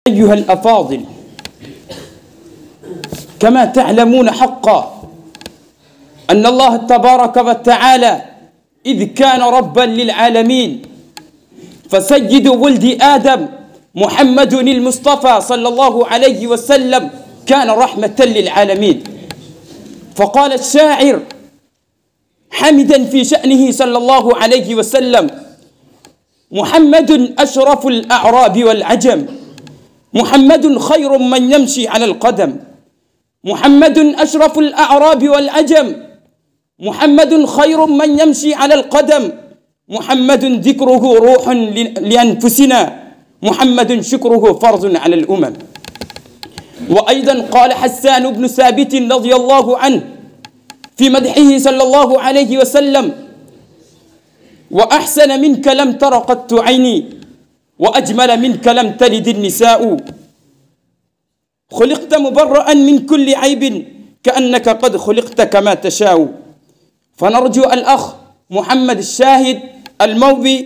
أيها الأفاضل، كما تعلمون حقا أن الله تبارك وتعالى إذ كان ربا للعالمين فسيد ولد آدم محمد المصطفى صلى الله عليه وسلم كان رحمة للعالمين. فقال الشاعر حمدا في شأنه صلى الله عليه وسلم: محمد أشرف الأعراب والعجم، محمد خير من يمشي على القدم، محمد أشرف الأعراب والعجم، محمد خير من يمشي على القدم، محمد ذكره روح لأنفسنا، محمد شكره فرض على الأمم. وأيضا قال حسان بن ثابت رضي الله عنه في مدحه صلى الله عليه وسلم: وأحسن منك لم تر قط عيني، وأجمل منك لم تلد النساء، خلقت مبرأ من كل عيب كأنك قد خلقت كما تشاء. فنرجو الأخ محمد الشاهد الموبي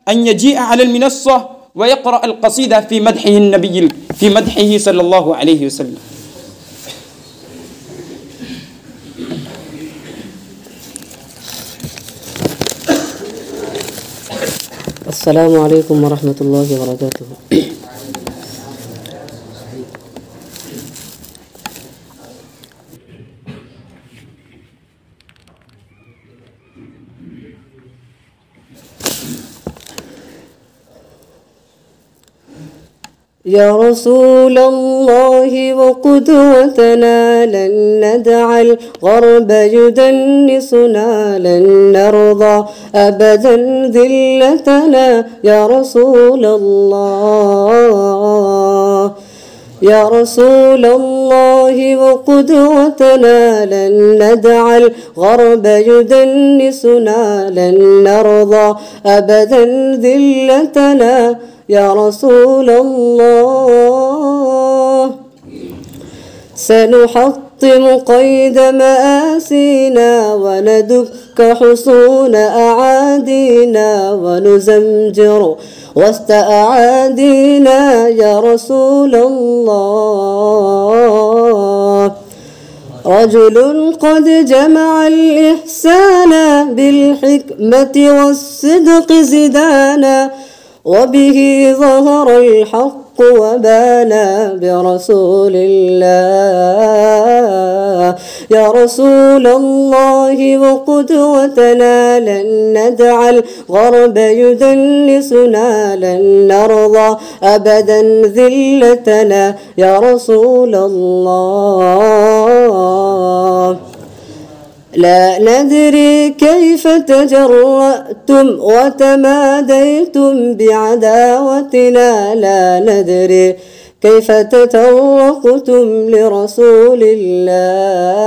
أن يجيء على المنصة ويقرأ القصيدة في مدحه صلى الله عليه وسلم. السلام عليكم ورحمة الله وبركاته. يا رسول الله وقدوتنا، لن ندع الغرب يدنسنا، لن نرضى أبدا ذلتنا. يا رسول الله، يا رسول الله وقدوتنا، لن ندع الغرب يدنسنا، لن نرضى أبدا ذلتنا. يا رسول الله، سنحطم قيد مآسينا، وندك حصون أعادينا، ونزمجر وسط أعادينا. يا رسول الله، رجل قد جمع الإحسان بالحكمة والصدق زدانا، وبه ظهر الحق وبانا برسول الله. يا رسول الله وقدوتنا، لن ندع الغرب يدنسنا، لن نرضى أبدا ذلتنا. يا رسول الله، لا ندري كيف تجرأتم وتماديتم بعداوتنا، لا ندري كيف تطرقتم لرسول الله.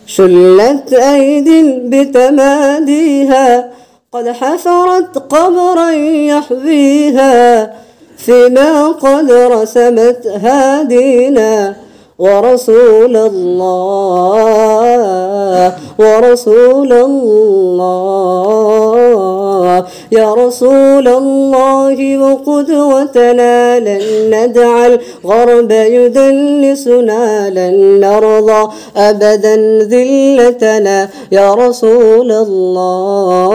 شلت أيد بتماديها، قد حفرت قبرا يحويها، فيما قد رسمت هادينا. ورسول الله، ورسول الله، يا رسول الله وقدوتنا، لن ندع الغرب يدنسنا، لن نرضى أبدا ذلتنا. يا رسول الله،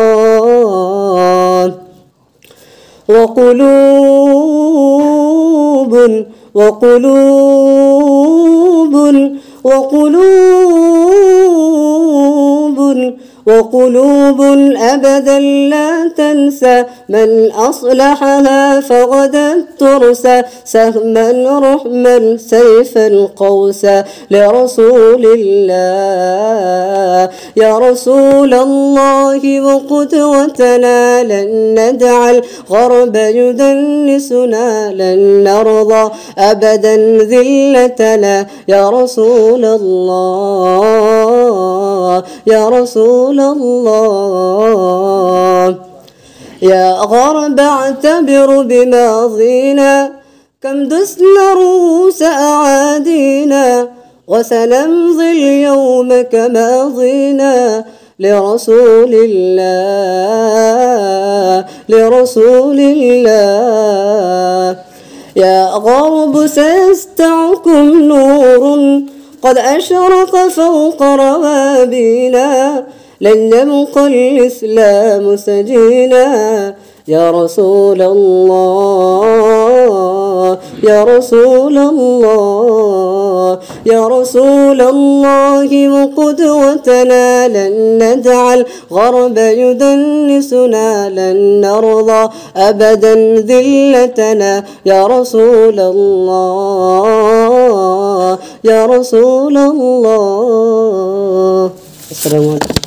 وقلوب وقلوب وقلوب وقلوب أبدا لا تنسى من أصلحها فغدا ترسى، سهما رحما سيفا قوسا لرسول الله. يا رسول الله وقدوتنا، لن ندع الغرب يدنسنا، لن نرضى أبدا ذلتنا. يا رسول الله، يا رسول الله، يا غرب اعتبر بماضينا، كم دسنا رؤوس أعادينا، وسنمضي اليوم كماضينا لرسول الله لرسول الله. يا غرب سيسطعكم نور قد أشرق فوق روابينا، لن يبقى الإسلام سجينا. يا رسول الله يا رسول الله يا رسول الله وقدوتنا، لن نجعل غرب يدنسنا، لن نرضى أبدا ذلتنا. يا رسول الله يا رسول الله. السلام عليكم.